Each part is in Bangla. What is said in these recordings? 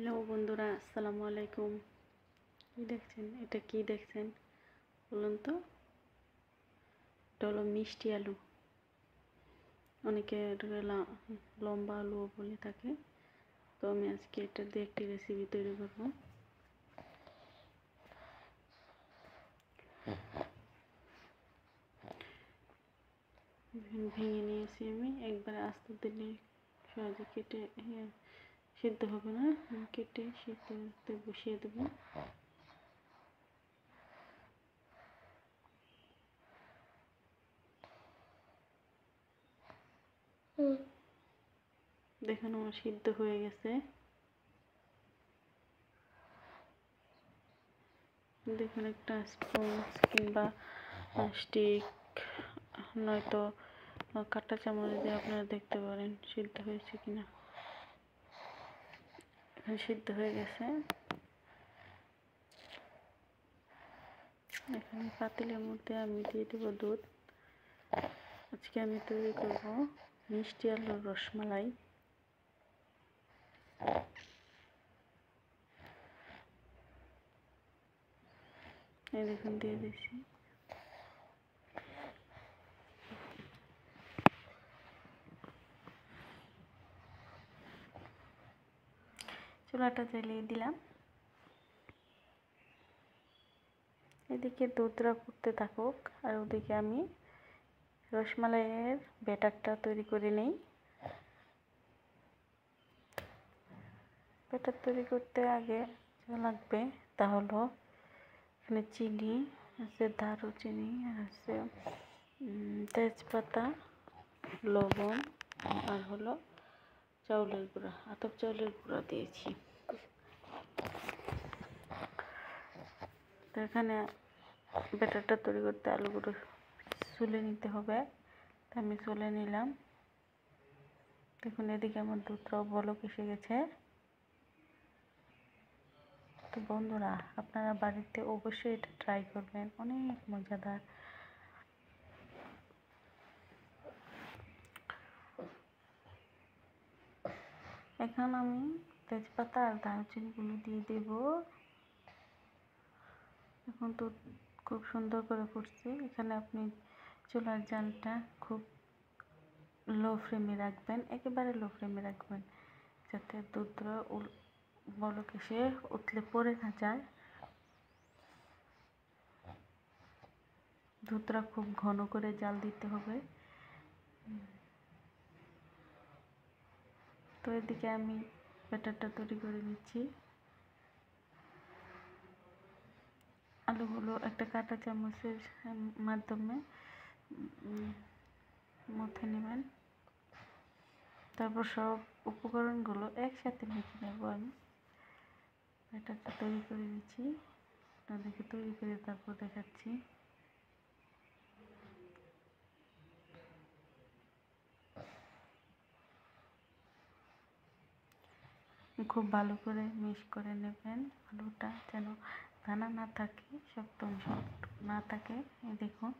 হ্যালো বন্ধুরা, আসসালামু আলাইকুম। কি দেখছেন? এটা কি দেখছেন বলুন তো? এটা হলো মিষ্টি আলু। অনেকে এটাকে লম্বা আলুও বলে থাকে। তো আমি আজকে এটা দিয়ে একটি রেসিপি তৈরি করব। ভেঙে নিয়েছি আমি, একবারে আস্তে দিলে সহজে কেটে সিদ্ধ হবে না। কেটে সিদ্ধতে বসিয়ে দেবো। দেখুন আমার সিদ্ধ হয়ে গেছে। দেখুন একটা স্পঞ্জ কিংবা স্টিক নয়তো কাঁটা চামচ দিয়ে আপনারা দেখতে পারেন সিদ্ধ হয়েছে কিনা। এখন সিদ্ধ হয়ে গেছে। এখানে পাতিলের মধ্যে আমি দিয়ে দেব দুধ। আজকে আমি তৈরি করব মিষ্টি আলুর রসমালাই। এই দেখুন দিয়ে দিচ্ছি। চুলাটা জ্বালিয়ে দিলাম। এদিকে দুধটা ফুটতে থাকুক আর ওদিকে আমি রসমালাইয়ের ব্যাটারটা তৈরি করে নেই। ব্যাটার তৈরি করতে আগে যা লাগবে তা হলো এখানে চিনি আছে, দারুচিনি আছে, তেজপাতা, লবণ আর হলো চাউলের গুঁড়া, আতপ চাউলের গুঁড়া দিয়েছি। তো এখানে ব্যাটারটা তৈরি করতে আলুগুলো সুলে নিতে হবে। তো আমি সুলে নিলাম। দেখুন এদিকে আমার দুধটাও বলক এসে গেছে। তো বন্ধুরা, আপনারা বাড়িতে অবশ্যই এটা ট্রাই করবেন, অনেক মজাদার। এখন আমি তেজপাতা আর দারুচিনিগুলো দিয়ে দেব। এখন তো খুব সুন্দর করে ফুটছে। এখানে আপনি চুলার জালটা খুব লো ফ্লেমে রাখবেন, একেবারে লো ফ্লেমে রাখবেন, যাতে দুধটা বলক এসে উতলে পড়ে না যায়। দুধটা খুব ঘন করে জাল দিতে হবে। তো এদিকে আমি ব্যাটারটা তৈরি করে নিচ্ছি। আলুগুলো একটা কাঁটা চামচের মাধ্যমে মথে নেবেন। তারপর সব উপকরণগুলো একসাথে মেখে নেব। আমি ব্যাটারটা তৈরি করে নিচ্ছি, আপনাদেরকে তৈরি করে তারপর দেখাচ্ছি। খুব ভালো করে মিক্স করে নেবেন। আলুটা যেন দানা না থাকে, শক্ত অংশ না থাকে। এই দেখুন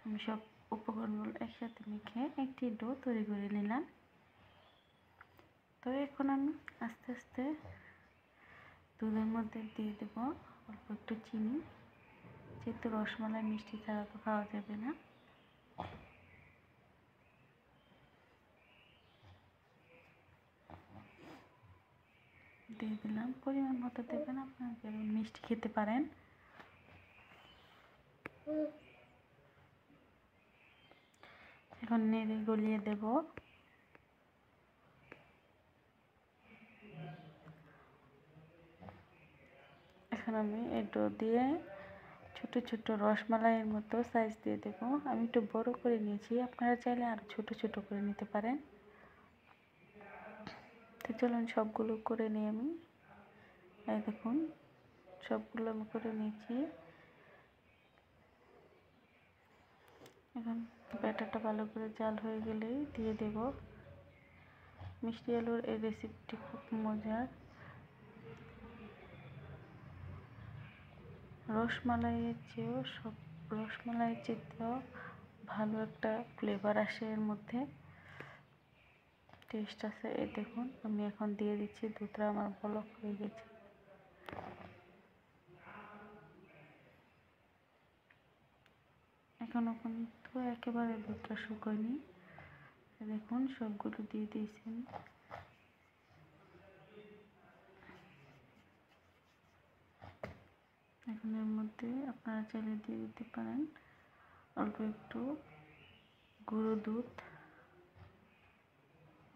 আমি সব উপকরণগুলো একসাথে মেখে একটি ডো তৈরি করে নিলাম। তো এখন আমি আস্তে আস্তে দুধের মধ্যে দিয়ে দেবো অল্প একটু চিনি, যেহেতু রসমালাই মিষ্টি ছাড়া তো খাওয়া যাবে না। দিয়ে দিলাম, পরিমাণ মতো দেবেন, আপনারা যেমন মিষ্টি খেতে পারেন। এখন নেড়ে গলিয়ে দেব। এখন আমি এই ডো দিয়ে ছোট ছোট রসমালাইয়ের মতো সাইজ দিয়ে দেব। আমি একটু বড় করে নিয়েছি, আপনারা চাইলে আরও ছোট ছোট করে নিতে পারেন। তো চলুন সবগুলো করে নিই আমি। এই দেখুন সবগুলো আমি করে নিয়েছি। এখন ব্যাটারটা ভালো করে জাল হয়ে গেলেই দিয়ে দেব। মিষ্টি আলুর এই রেসিপিটি খুব মজার। রসমালাইয়ের চেয়েও ভালো একটা ফ্লেভার আসে এর মধ্যে। টেস্ট আছে। এই দেখুন আমি এখন দিয়ে দিচ্ছি, দুধটা আমার বলক হয়ে গেছে। এখনো কিন্তু একেবারে দুধটা শুকোয়নি। দেখুন সবগুলো দিয়ে দিয়েছেন। এখন এর মধ্যে আপনারা চাইলে দিয়ে দিতে পারেন অল্প একটু গুঁড়ো দুধ।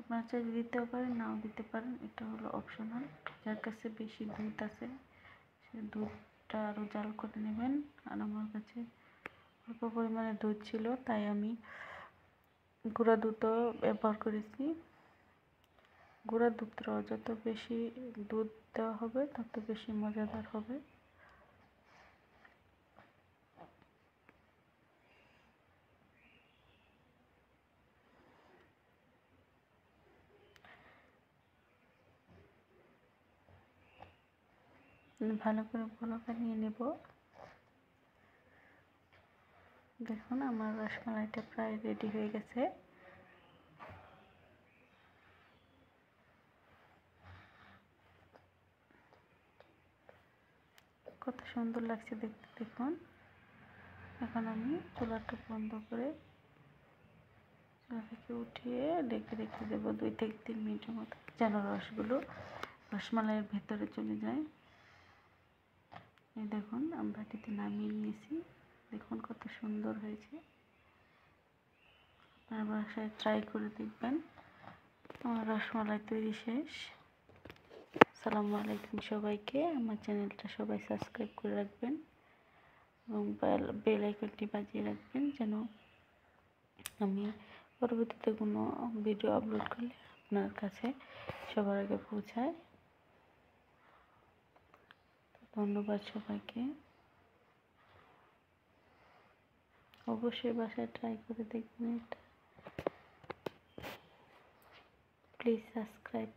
আপনারা চাইলে দিতেও পারেন, নাও দিতে পারেন, এটা হলো অপশনাল। যার কাছে বেশি দুধ আছে সে দুধটা আরও জাল করে নেবেন। আর আমার কাছে অল্প পরিমাণে দুধ ছিল, তাই আমি গুঁড়া দুধও ব্যবহার করেছি। গুঁড়া দুধটা যত বেশি দুধ দেওয়া হবে তত বেশি মজাদার হবে। ভালো করে বলকা নিয়ে নেব। দেখুন আমার রসমালাইটা প্রায় রেডি হয়ে গেছে। কত সুন্দর লাগছে দেখতে দেখুন। এখন আমি চুলাটা বন্ধ করে চুলা থেকে উঠিয়ে রেখে দেবো 2 থেকে 3 মিনিটের মতো, যেন রসমালাইয়ের ভেতরে চলে যায়। এই দেখুন আমি বাটিতে নামিয়ে নিয়েছি। দেখুন কত সুন্দর হয়েছে। আপনার বাসায় ট্রাই করে দেখবেন। আমার রসমালাই তৈরি শেষ। আসসালামু আলাইকুম সবাইকে। আমার চ্যানেলটা সবাই সাবস্ক্রাইব করে রাখবেন এবং বেল আইকনটি বাজিয়ে রাখবেন, যেন আমি পরবর্তীতে কোনো ভিডিও আপলোড করলে আপনার কাছে সবার আগে পৌঁছায়। ধন্যবাদ সবাইকে। অবশ্যই বাসায় ট্রাই করে দেখবেন এটা। Please subscribe.